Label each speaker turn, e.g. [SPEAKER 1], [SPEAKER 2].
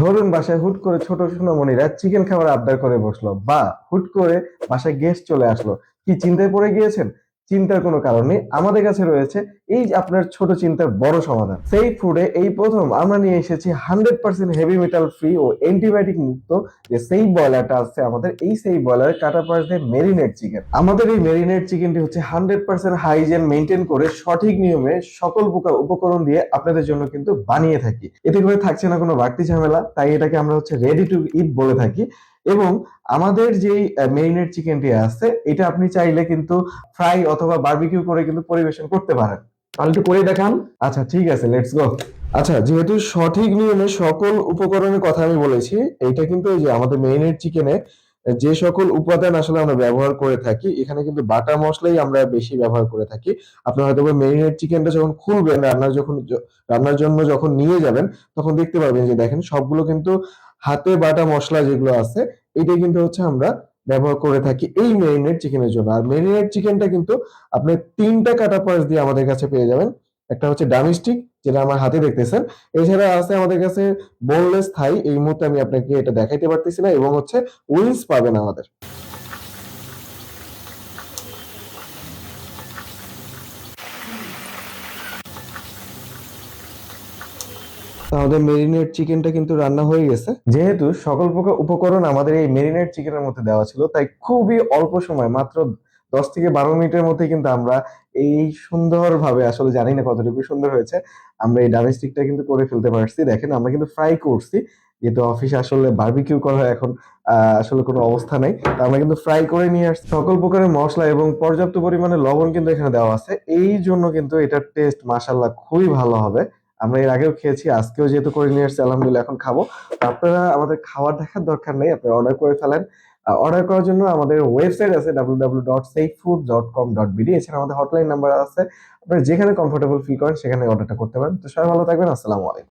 [SPEAKER 1] ধরুন বাসায় হুট করে ছোট সোনামণিরা চিকেন খাবার আবদার করে বসলো, বা হুট করে বাসায় গেস্ট চলে আসলো। কি চিন্তায় পড়ে গিয়েছেন? চিন্তার কোনো কারণ নেই, আমাদের কাছে রয়েছে এই যে আপনার ছোট চিন্তার বড় সমাধান। সেই ফুডে এই প্রথম আমরা নিয়ে এসেছি 100% হেভি মেটাল ফ্রি ও অ্যান্টিবায়োটিক মুক্ত যে সেই ব্রয়লারটা আছে আমাদের, এই সেই ব্রয়লারের কাটা পাশ দিয়ে মেরিনেট চিকেন। আমাদের এই মেরিনেট চিকেনটি হচ্ছে 100% হাইজেন মেনটেন করে সঠিক নিয়মে সকল প্রকার উপকরণ দিয়ে আপনাদের জন্য কিন্তু বানিয়ে থাকি। এতে করে থাকছে না কোনো বাড়তি ঝামেলা, তাই এটাকে আমরা হচ্ছে রেডি টু ইট বলে থাকি। এবং আমাদের যেই মেরিনেট চিকেনটি আছে, এটা আপনি চাইলে কিন্তু ফ্রাই অথবা বারবিকিউ করে কিন্তু পরিবেশন করতে পারেন।
[SPEAKER 2] তাহলে একটু করে দেখান।
[SPEAKER 1] আচ্ছা ঠিক আছে, লেটস গো। আচ্ছা, যেহেতু সঠিক নিয়মে সকল উপকরণের কথা আমি বলেছি, এইটা কিন্তু এই যে আমাদের মেরিনেট চিকেনে যে সকল উপাদান আসলে আমরা ব্যবহার করে থাকি, এখানে কিন্তু বাটা মশলাই আমরা বেশি ব্যবহার করে থাকি। আপনি হয়তো মেরিনেট চিকেনটা যখন খুলবেন, রান্নার জন্য যখন নিয়ে যাবেন, তখন দেখতে পাবেন যে দেখেন সবগুলো কিন্তু হাতে বাটা মশলা যেগুলো আছে, এটাই কিন্তু হচ্ছে আমরা ব্যবহার করে থাকি এই মেরিনেট চিকেনের জন্য। আর মেরিনেট চিকেনটা কিন্তু আপনি 3টা কাটা পার্টস দিয়ে আমাদের কাছে পেয়ে যাবেন। একটা হচ্ছে ডামি স্টিক, যেটা আমার হাতে দেখতেছেন। এছাড়া আছে আমাদের কাছে বোনলেস থাই, এই মুহূর্তে আমি আপনাকে এটা দেখাইতে পারতেছি না, এবং হচ্ছে উইংস পাবেন আমাদের। আমাদের মেরিনেট চিকেনটা কিন্তু রান্না হয়ে গেছে। যেহেতু সকল প্রকার উপকরণ আমাদের এই মেরিনেট চিকেনের মধ্যে দেওয়া ছিল, তাই খুবই অল্প সময়, মাত্র 10 থেকে 12 মিনিটের মধ্যে কিন্তু আমরা এই সুন্দরভাবে, আসলে জানি না কতটুকু সুন্দর হয়েছে, আমরা এই ডামেস্টিকটা কিন্তু করে ফেলতে পারছি। দেখেন আমরা কিন্তু ফ্রাই করছি, যেহেতু অফিসে আসলে বারবিকিউ করা এখন আসলে কোনো অবস্থা নেই, তো আমরা কিন্তু ফ্রাই করে নিয়ে আসছি। সকল প্রকারের মশলা এবং পর্যাপ্ত পরিমাণে লবণ কিন্তু এখানে দেওয়া আছে, এই জন্য কিন্তু এটার টেস্ট মাশাআল্লাহ খুবই ভালো হবে। আমরা এর আগেও খেয়েছি, আজকেও যেহেতু করে নিয়ে আসছি, আলহামদুলিল্লাহ এখন খাবো। তো আপনারা আমাদের খাবার দেখার দরকার নেই, আপনারা অর্ডার করে ফেলেন। অর্ডার করার জন্য আমাদের ওয়েবসাইট আছে www.safefood.com.bd। এছাড়া আমাদের হটলাইন নাম্বার আছে, আপনারা যেখানে কমফোর্টেবল ফিল করেন সেখানে অর্ডারটা করতে পারেন। তো সবাই ভালো থাকবেন, আসসালামু আলাইকুম।